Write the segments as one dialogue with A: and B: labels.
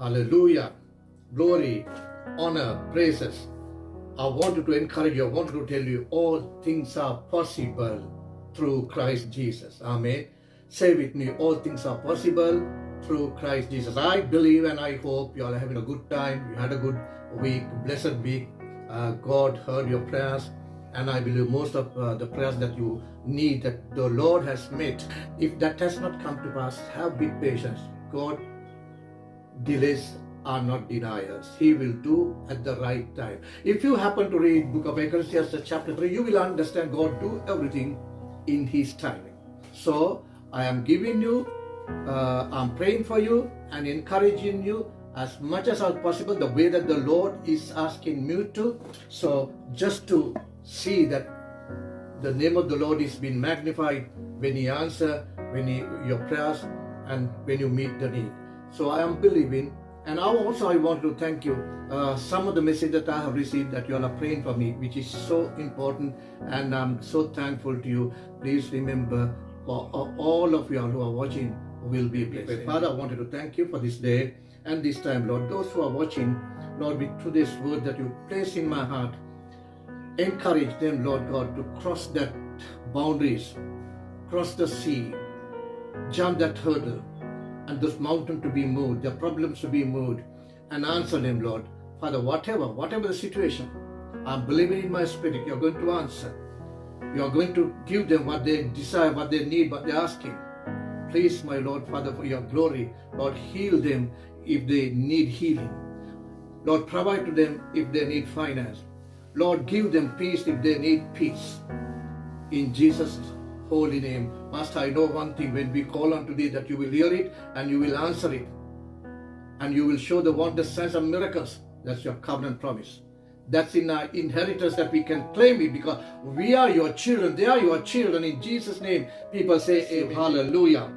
A: Hallelujah. Glory, honor, praises. I wanted to encourage you. I wanted to tell you all things are possible through Christ Jesus. Amen. Say with me, all things are possible through Christ Jesus. I believe and I hope you all are having a good time. You had a good week, blessed week. God heard your prayers. And I believe most of the prayers that you need that the Lord has met. If that has not come to pass, have big patience. God delays are not deniers. He will do at the right time. If you happen to read book of Ecclesiastes chapter 3, you will understand God do everything in His timing. So I am giving you, I'm praying for you and encouraging you as much as possible the way that the Lord is asking me to. So just to see that the name of the Lord is being magnified when He answers, your prayers, and when you meet the need. So I am believing, and I want to thank you. Some of the message that I have received that you all are praying for me, which is so important, and I'm so thankful to you. Please remember, for all of you all who are watching will be blessed. Father, I wanted to thank you for this day and this time, Lord. Those who are watching, Lord, through this word that you place in my heart, encourage them, Lord God, to cross that boundaries, cross the sea, jump that hurdle, and this mountain to be moved, their problems to be moved, and answer them, Lord. Father, whatever the situation, I'm believing in my spirit, you're going to answer. You're going to give them what they desire, what they need, what they're asking. Please, my Lord, Father, for your glory, Lord, heal them if they need healing. Lord, provide to them if they need finance. Lord, give them peace if they need peace. In Jesus' holy name. Master, I know one thing, when we call unto thee, that you will hear it and you will answer it. And you will show the wonders, signs and miracles. That's your covenant promise. That's in our inheritance that we can claim it, because we are your children. They are your children. In Jesus' name, people say, hallelujah.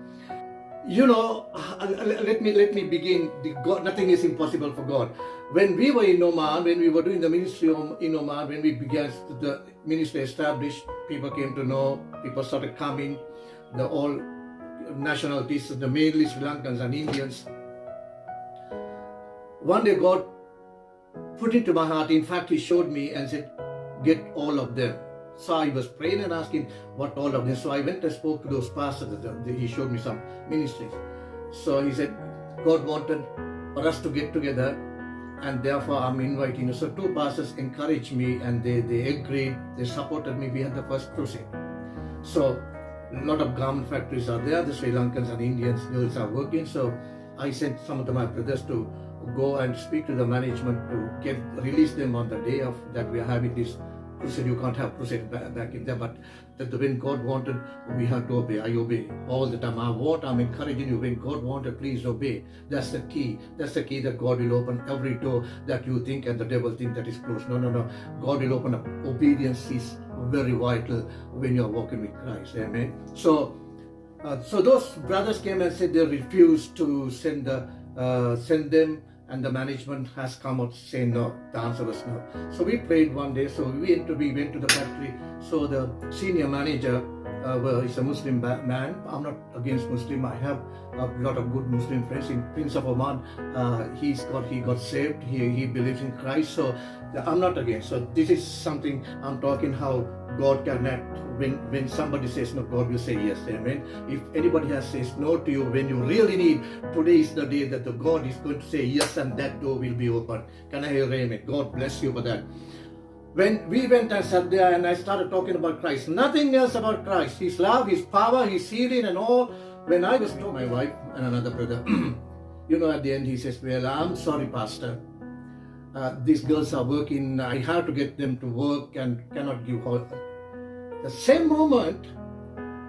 A: You know, let me begin. Nothing is impossible for God. When we were in Oman, when we were doing the ministry in Oman, when we began the ministry established, people came to know, people started coming, the all nationalities, the mainly Sri Lankans and Indians. One day God put into my heart, in fact He showed me and said, get all of them. So I was praying and asking what all of them. So I went and spoke to those pastors. He showed me some ministries. So he said, God wanted for us to get together, and therefore I'm inviting you. So two pastors encouraged me, and they agreed, they supported me. We had the first crusade. So a lot of garment factories are there. The Sri Lankans and Indians girls are working. So I sent some of my brothers to go and speak to the management to release them on the day of that we are having this crusade. You can't have crusade back in there, but when God wanted, we have to obey. I obey all the time. I'm encouraging you. When God wanted, please obey. That's the key. That's the key that God will open every door that you think and the devil think that is closed. No. God will open up. Obedience is very vital when you're walking with Christ. Amen. So those brothers came and said they refused to send them. And the management has come out saying no. The answer was no. So we prayed one day. So we went to the factory. So the senior manager is a Muslim man. I'm not against Muslim. I have a lot of good Muslim friends. In Prince of Oman, he got saved. He believes in Christ. So I'm not against. So this is something I'm talking how God can act. When somebody says no, God will say yes. Amen. If anybody has says no to you when you really need, today is the day that the God is going to say yes, and that door will be open. Can I hear amen? God bless you for that. When we went and sat there and I started talking about Christ, nothing else about Christ, His love, His power, His healing and all. When I was told, my wife and another brother, at the end he says, well, I'm sorry, Pastor. These girls are working. I have to get them to work and cannot give her. The same moment,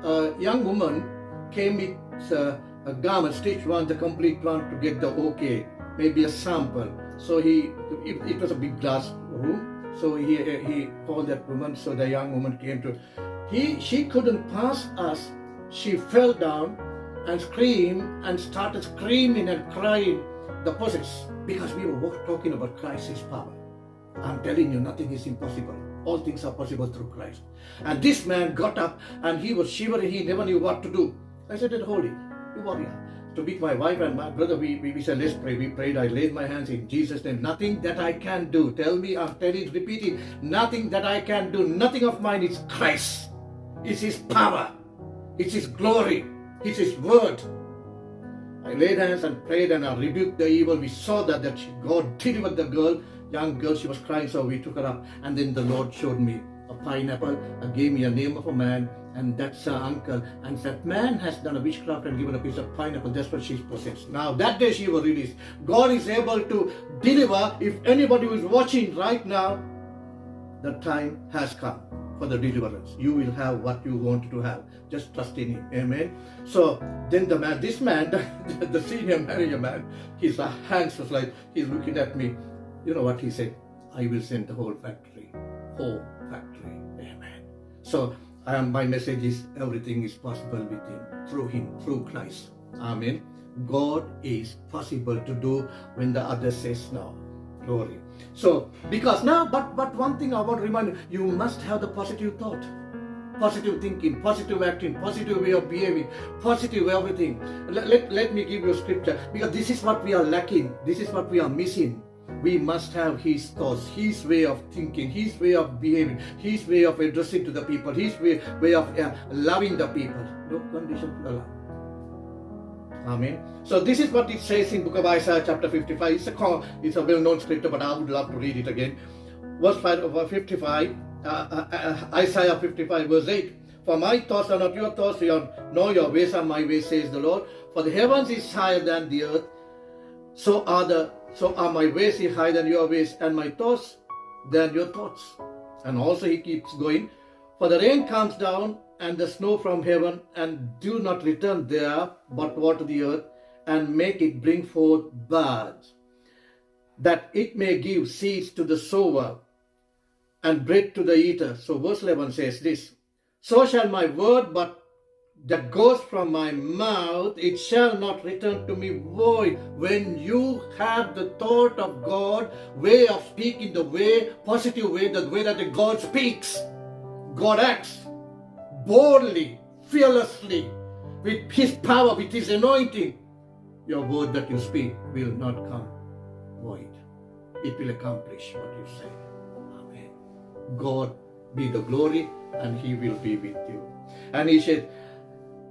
A: a young woman came with a garment, stitched one, the complete one, to get the okay, maybe a sample. So it was a big glass room. So he called that woman. So the young woman came to. She couldn't pass us. She fell down and screamed and started screaming and crying the process, because we were talking about Christ's power. I'm telling you, nothing is impossible. All things are possible through Christ. And this man got up and he was shivering. He never knew what to do. I said, hold it. You worry. to meet my wife and my brother, we said, let's pray. We prayed. I laid my hands in Jesus' name. Nothing that I can do. Tell me, I'm telling, repeating, nothing that I can do. Nothing of mine is Christ. It's His power. It's His glory. It's His word. I laid hands and prayed and I rebuked the evil. We saw that God delivered the girl, young girl. She was crying, so we took her up. And then the Lord showed me a pineapple, gave me a name of a man, and that's her uncle. And that man has done a witchcraft and given a piece of pineapple. That's what she's possessed. Now that day she was released. God is able to deliver. If anybody who is watching right now, the time has come for the deliverance. You will have what you wanted to have. Just trust in Him. Amen. So then this man, the senior manager man, his hands was like, he's looking at me. You know what he said? I will send the whole factory. Whole factory. Amen. So my message is, everything is possible with Him, through Christ. Amen. God is possible to do when the other says no. Glory. So, because now, but one thing I want to remind you must have the positive thought, positive thinking, positive acting, positive way of behaving, positive everything. Let me give you a scripture, because this is what we are lacking. This is what we are missing. We must have His thoughts, His way of thinking, His way of behaving, His way of addressing to the people, His way of loving the people. No condition to love. Amen. So this is what it says in book of Isaiah chapter 55. It's a well-known scripture, but I would love to read it again. Verse 55, Isaiah 55 verse 8. For my thoughts are not your thoughts, nor your ways are my ways, says the Lord. For the heavens is higher than the earth, so are my ways higher than your ways, and my thoughts than your thoughts. And also He keeps going. For the rain comes down and the snow from heaven, and do not return there, but water the earth, and make it bring forth buds, that it may give seeds to the sower, and bread to the eater. So verse 11 says this, so shall my word that goes from my mouth, it shall not return to me void. When you have the thought of God, way of speaking, the way, positive way, the way that God speaks, God acts boldly, fearlessly, with His power, with His anointing, your word that you speak will not come void. It will accomplish what you say. Amen. God be the glory, and He will be with you. And He said,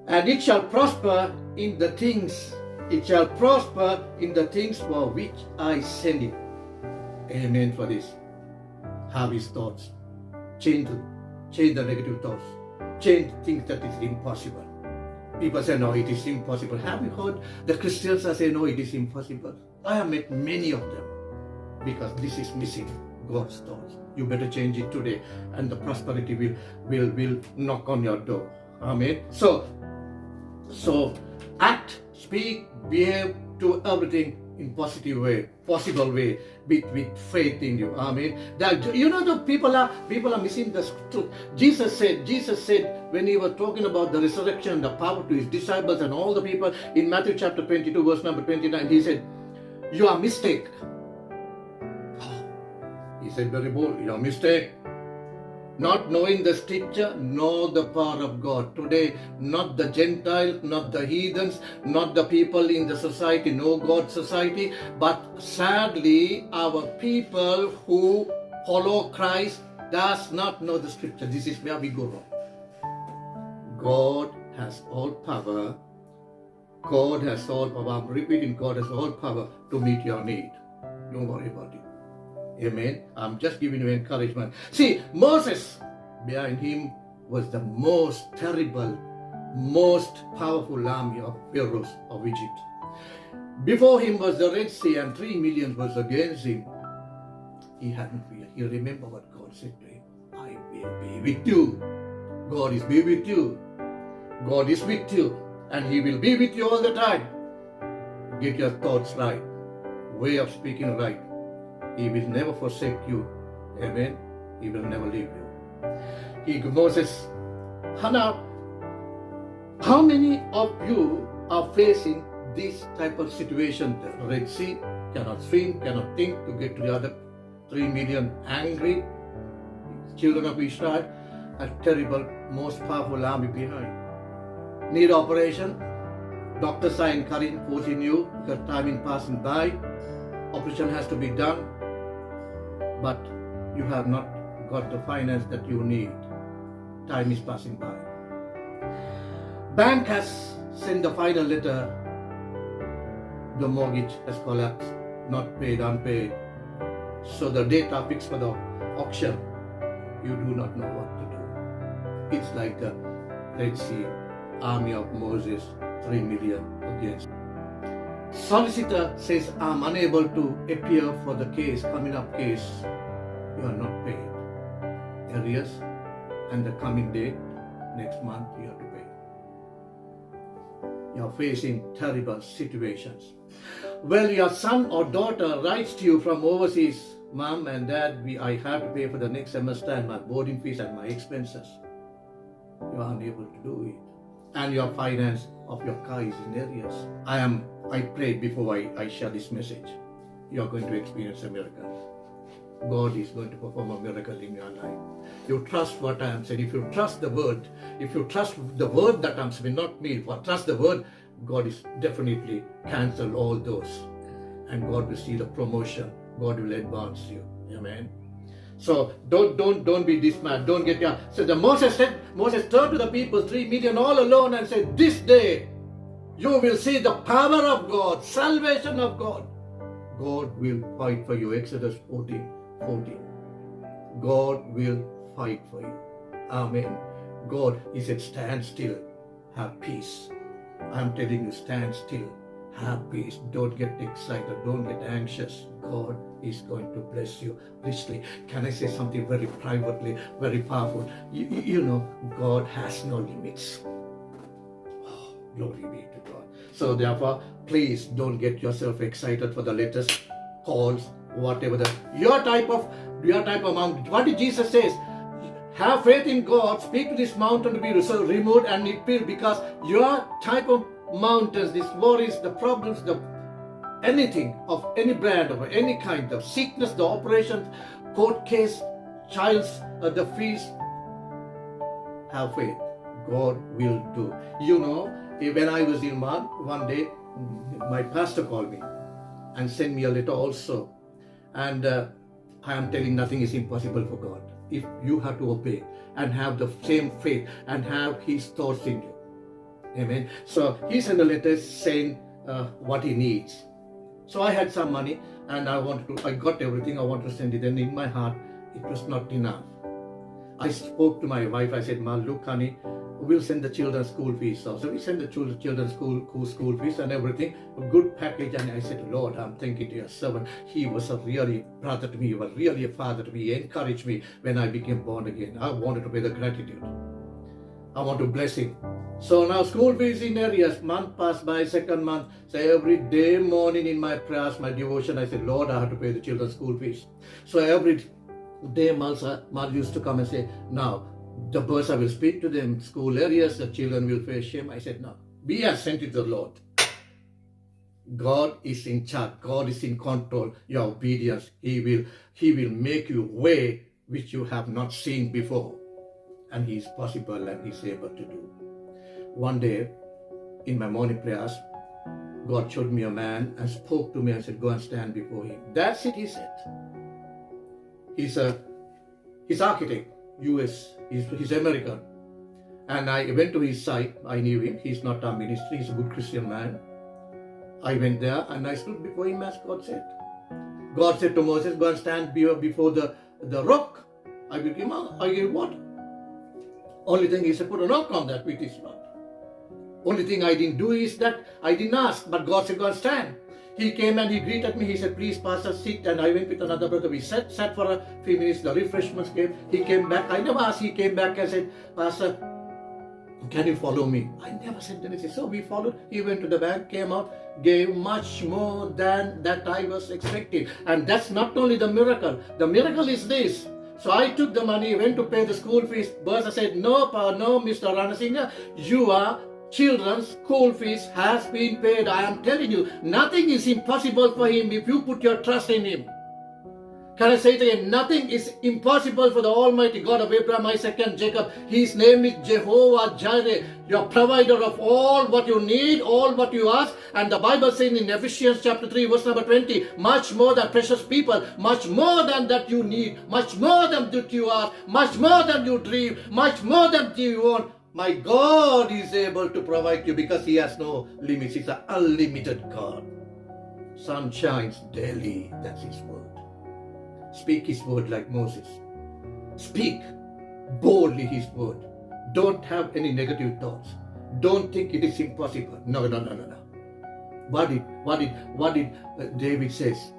A: and it shall prosper in the things, for which I send it. Amen for this. Have His thoughts. Change the negative thoughts. Change things that is impossible. People say, no, it is impossible. Have you heard the Christians say, no, it is impossible? I have met many of them, because this is missing God's thoughts. You better change it today, and the prosperity will knock on your door. Amen. So act, speak, behave, do everything in positive way, possible way, with faith in you. Amen. That, you know, the people are missing the truth. Jesus said when He was talking about the resurrection, the power to His disciples and all the people in Matthew chapter 22 verse number 29, He said, you are mistaken. He said very bold, you are mistaken. Not knowing the scripture, nor the power of God. Today, not the Gentiles, not the heathens, not the people in the society, no God society, but sadly, our people who follow Christ does not know the scripture. This is where we go wrong. God has all power. God has all power. I'm repeating, God has all power to meet your need. Don't worry about it. Amen. I'm just giving you encouragement. See, Moses, behind him was the most terrible, most powerful army of Pharaohs of Egypt. Before him was the Red Sea, and 3 million was against him. He hadn't feared. He remembered what God said to him. I will be with you. God is be with you. God is with you, and He will be with you all the time. Get your thoughts right, way of speaking right. He will never forsake you. Amen. He will never leave you. Moses, Hannah, how many of you are facing this type of situation? The Red Sea, cannot swim, cannot think to get to the other 3 million angry children of Israel, a terrible, most powerful army behind. Need operation? Doctors are encouraging, forcing you because time is passing by. Operation has to be done, but you have not got the finance that you need. Time is passing by. Bank has sent the final letter. The mortgage has collapsed, not paid, unpaid. So the date are fixed for the auction. You do not know what to do. It's like the Red Sea, army of Moses, 3 million against. Solicitor says, I'm unable to appear for the case, coming up case. You are not paid. Arrears, and the coming date, next month, you have to pay. You are facing terrible situations. Well, your son or daughter writes to you from overseas, Mom and Dad, I have to pay for the next semester and my boarding fees and my expenses. You are unable to do it. And your finance of your car is in arrears. I prayed before I share this message. You are going to experience a miracle. God is going to perform a miracle in your life. You trust what I am saying. If you trust the word, if you trust the word that I'm saying, not me, but trust the word, God is definitely cancel all those. And God will see the promotion. God will advance you. Amen. So don't be dismayed. Don't get your. So Moses turned to the people, 3 million all alone, and said, this day you will see the power of God, salvation of God. God will fight for you. Exodus 14:14. God will fight for you. Amen. God, He said, stand still, have peace. I'm telling you, stand still, have peace. Don't get excited, don't get anxious. God is going to bless you richly. Can I say something very privately, very powerful? You know, God has no limits. Oh, glory be to God. So therefore, please don't get yourself excited for the latest calls, whatever your type of mountain. What did Jesus say? Have faith in God, speak to this mountain to be removed, and it will, because your type of mountains, these worries, the problems, anything of any brand, of any kind of sickness, the operation, court case, child's, the fees, have faith. God will do. You know, when I was in one day, my pastor called me and sent me a letter also. And I am telling nothing is impossible for God. If you have to obey and have the same faith and have His thoughts in you. Amen. So he sent a letter saying what he needs. So I had some money and I got everything. I wanted to send it. And in my heart, it was not enough. I spoke to my wife. I said, Ma, look, honey, we'll send the children's school fees. So we sent the children's school fees and everything, a good package. And I said, Lord, I'm thanking to your servant. He was a really brother to me. He was really a father to me. He encouraged me when I became born again. I wanted to pay the gratitude. I want to bless him. So now school fees in arrears. Month passed by, second month. So every day morning in my prayers, my devotion, I said, Lord, I have to pay the children's school fees. So every day, Mal used to come and say, now, the person will speak to them, school areas, the children will face shame. I said, no, be as sent to the Lord. God is in charge. God is in control. Your obedience, He will make you way which you have not seen before. And He is possible and He is able to do. One day, in my morning prayers, God showed me a man and spoke to me and said, go and stand before him. That's it, he said. He's architect, US, he's American. And I went to his site, I knew him, he's not our ministry, he's a good Christian man. I went there and I stood before him as God said. God said to Moses, go and stand before the rock. I will give water. Only thing is to put a rock on that with his rod. Only thing I didn't do is that I didn't ask, but God said, go and stand. He came and he greeted me. He said, please, Pastor, sit. And I went with another brother. We sat for a few minutes. The refreshments came. He came back. I never asked. He came back and said, Pastor, can you follow me? I never said anything. So we followed. He went to the bank, came out, gave much more than that I was expecting. And that's not only the miracle. The miracle is this. So I took the money, went to pay the school fees. Bursa said, no, Mr. Ranasinghe, your children's school fees has been paid. I am telling you, nothing is impossible for him if you put your trust in him. Can I say it again? Nothing is impossible for the Almighty God of Abraham, Isaac, and Jacob. His name is Jehovah Jireh, your provider of all what you need, all what you ask. And the Bible says in Ephesians chapter 3, verse number 20, much more than precious people, much more than that you need, much more than that you ask, much more than you dream, much more than you want. My God is able to provide you because He has no limits. He's an unlimited God. Sun shines daily. That's His word. Speak His word like Moses. Speak boldly His word. Don't have any negative thoughts. Don't think it is impossible. No. What did David says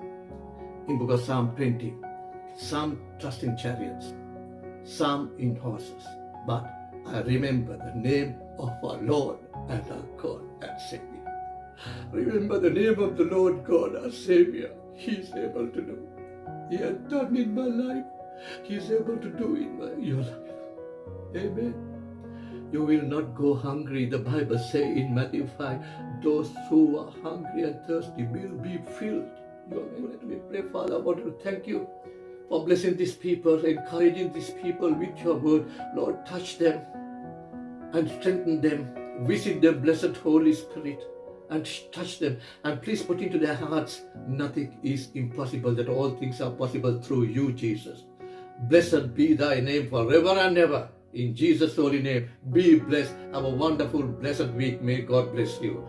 A: in book of Psalm 20? Some trust in chariots, some in horses. But I remember the name of our Lord and our God and Savior. Remember the name of the Lord God, our Savior. He is able to do. He has done in my life. He is able to do in your life. Amen. You will not go hungry. The Bible says in Matthew 5, those who are hungry and thirsty will be filled. Let me pray, Father. I want to thank you for blessing these people, encouraging these people with your word. Lord, touch them and strengthen them. Visit them, blessed Holy Spirit, and touch them. And please put into their hearts, nothing is impossible, that all things are possible through you, Jesus. Blessed be thy name forever and ever. In Jesus' holy name, be blessed. Have a wonderful, blessed week. May God bless you.